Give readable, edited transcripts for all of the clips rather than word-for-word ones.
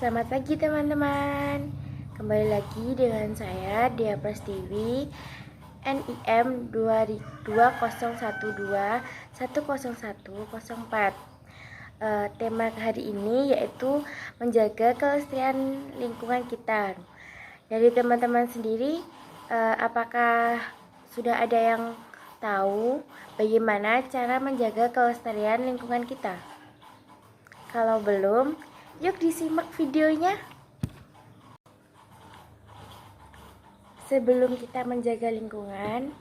Selamat pagi teman-teman. Kembali lagi dengan saya Dia Prastiwi, NIM 201210104. Tema hari ini yaitu menjaga kelestarian lingkungan kita. Dari teman-teman sendiri, apakah sudah ada yang tahu bagaimana cara menjaga kelestarian lingkungan kita? Kalau belum, yuk disimak videonya. Sebelum kita menjaga lingkungan,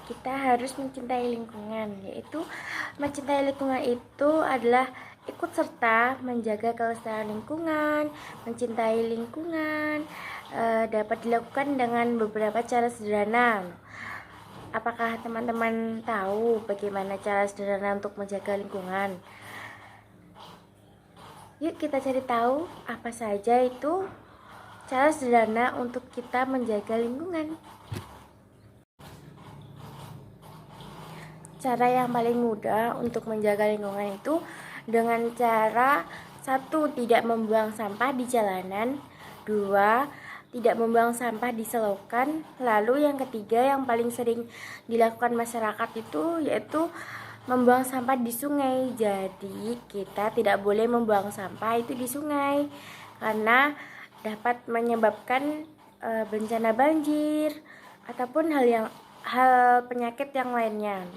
kita harus mencintai lingkungan. Yaitu mencintai lingkungan itu adalah ikut serta menjaga kelestarian lingkungan. Mencintai lingkungan dapat dilakukan dengan beberapa cara sederhana. Apakah teman-teman tahu bagaimana cara sederhana untuk menjaga lingkungan? Yuk kita cari tahu apa saja itu cara sederhana untuk kita menjaga lingkungan. Cara yang paling mudah untuk menjaga lingkungan itu dengan cara 1. Tidak membuang sampah di jalanan. 2. Tidak membuang sampah di selokan. Lalu yang ketiga yang paling sering dilakukan masyarakat itu yaitu membuang sampah di sungai. Jadi kita tidak boleh membuang sampah itu di sungai karena dapat menyebabkan bencana banjir ataupun hal penyakit yang lainnya.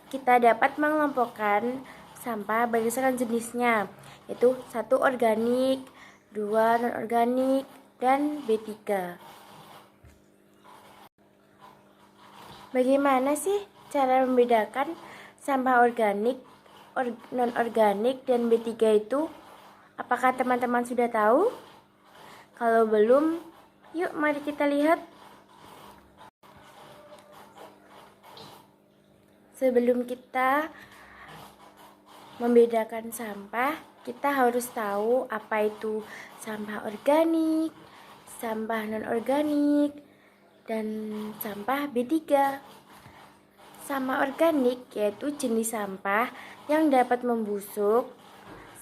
Kita dapat mengelompokkan sampah berdasarkan jenisnya, yaitu 1. Organik, 2. non-organik, dan B3. Bagaimana sih cara membedakan sampah organik, non-organik, dan B3 itu? Apakah teman-teman sudah tahu? Kalau belum, yuk mari kita lihat. Sebelum kita membedakan sampah, kita harus tahu apa itu sampah organik, sampah non-organik, dan sampah B3. Sampah organik yaitu jenis sampah yang dapat membusuk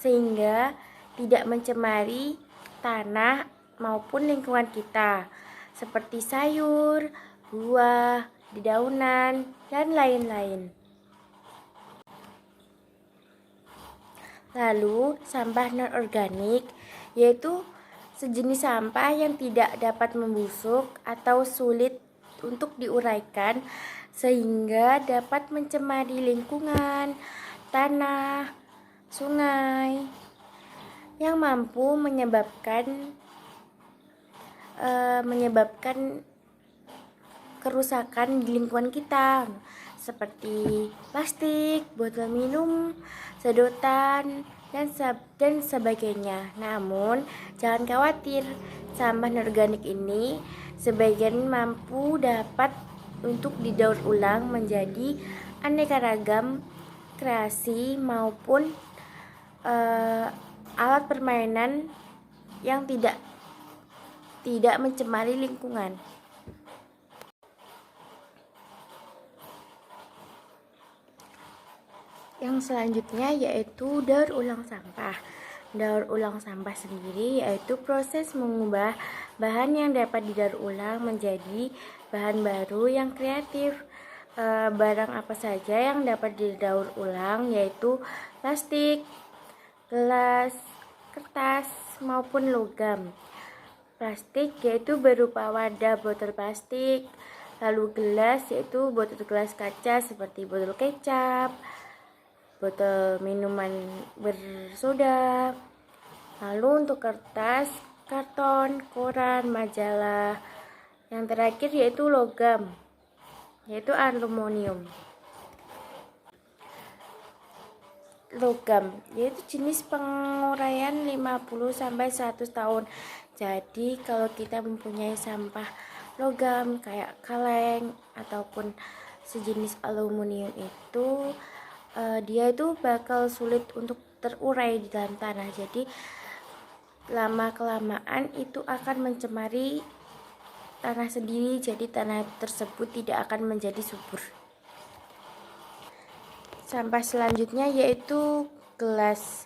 sehingga tidak mencemari tanah maupun lingkungan kita, seperti sayur, buah, dedaunan, dan lain-lain. Lalu, sampah non-organik yaitu sejenis sampah yang tidak dapat membusuk atau sulit untuk diuraikan sehingga dapat mencemari lingkungan, tanah, sungai, yang mampu menyebabkan kerusakan di lingkungan kita, seperti plastik, botol minum, sedotan, dan sebagainya. Namun, jangan khawatir, sampah non-organik ini sebagian mampu dapat untuk didaur ulang menjadi aneka ragam kreasi maupun alat permainan yang tidak mencemari lingkungan. Yang selanjutnya yaitu daur ulang sampah. Daur ulang sampah sendiri yaitu proses mengubah bahan yang dapat didaur ulang menjadi bahan baru yang kreatif. Barang apa saja yang dapat didaur ulang yaitu plastik, gelas, kertas, maupun logam. Plastik yaitu berupa wadah botol plastik, lalu gelas yaitu botol gelas kaca seperti botol kecap, botol minuman bersoda. Lalu untuk kertas, karton, koran, majalah. Yang terakhir yaitu logam, yaitu aluminium. Logam yaitu jenis penguraian 50-100 tahun. Jadi kalau kita mempunyai sampah logam kayak kaleng ataupun sejenis aluminium itu dia itu bakal sulit untuk terurai di dalam tanah. Jadi lama-kelamaan itu akan mencemari tanah sendiri, jadi tanah tersebut tidak akan menjadi subur. Sampah selanjutnya yaitu gelas.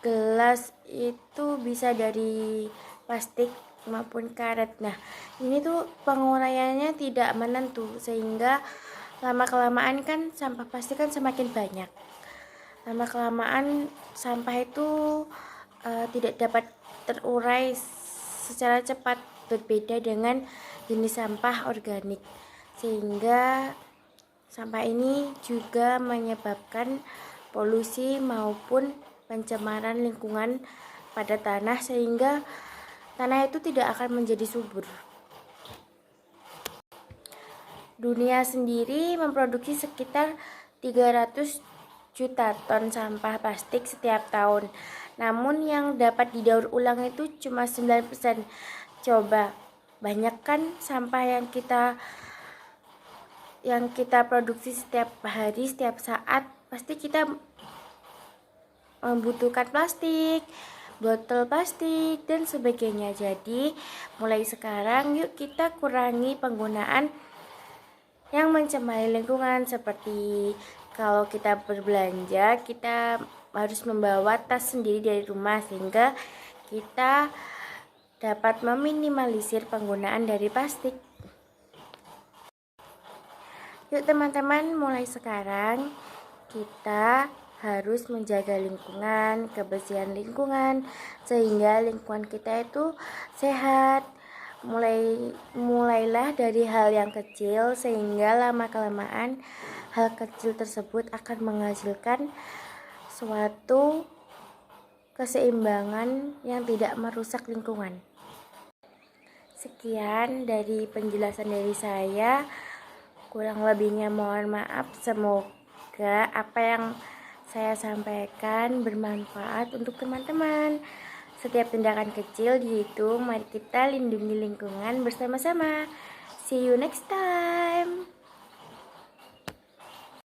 gelas itu bisa dari plastik maupun karet. Nah, ini tuh penguraiannya tidak menentu, sehingga lama-kelamaan kan sampah plastik kan semakin banyak. Lama-kelamaan sampah itu tidak dapat terurai secara cepat, berbeda dengan jenis sampah organik, sehingga sampah ini juga menyebabkan polusi maupun pencemaran lingkungan pada tanah, sehingga tanah itu tidak akan menjadi subur. Dunia sendiri memproduksi sekitar 300 juta ton sampah plastik setiap tahun. Namun yang dapat didaur ulang itu cuma 9%. Coba banyakkan sampah yang kita produksi setiap hari, setiap saat. Pasti kita membutuhkan plastik, botol plastik, dan sebagainya. Jadi mulai sekarang yuk kita kurangi penggunaan yang mencemari lingkungan, seperti kalau kita berbelanja kita harus membawa tas sendiri dari rumah, sehingga kita dapat meminimalisir penggunaan dari plastik. Yuk teman-teman, mulai sekarang kita harus menjaga lingkungan, kebersihan lingkungan, sehingga lingkungan kita itu sehat. Mulailah dari hal yang kecil, sehingga lama-kelamaan hal kecil tersebut akan menghasilkan suatu keseimbangan yang tidak merusak lingkungan. Sekian dari penjelasan dari saya, kurang lebihnya mohon maaf. Semoga apa yang saya sampaikan bermanfaat untuk teman-teman. Setiap tindakan kecil dihitung, mari kita lindungi lingkungan bersama-sama. See you next time.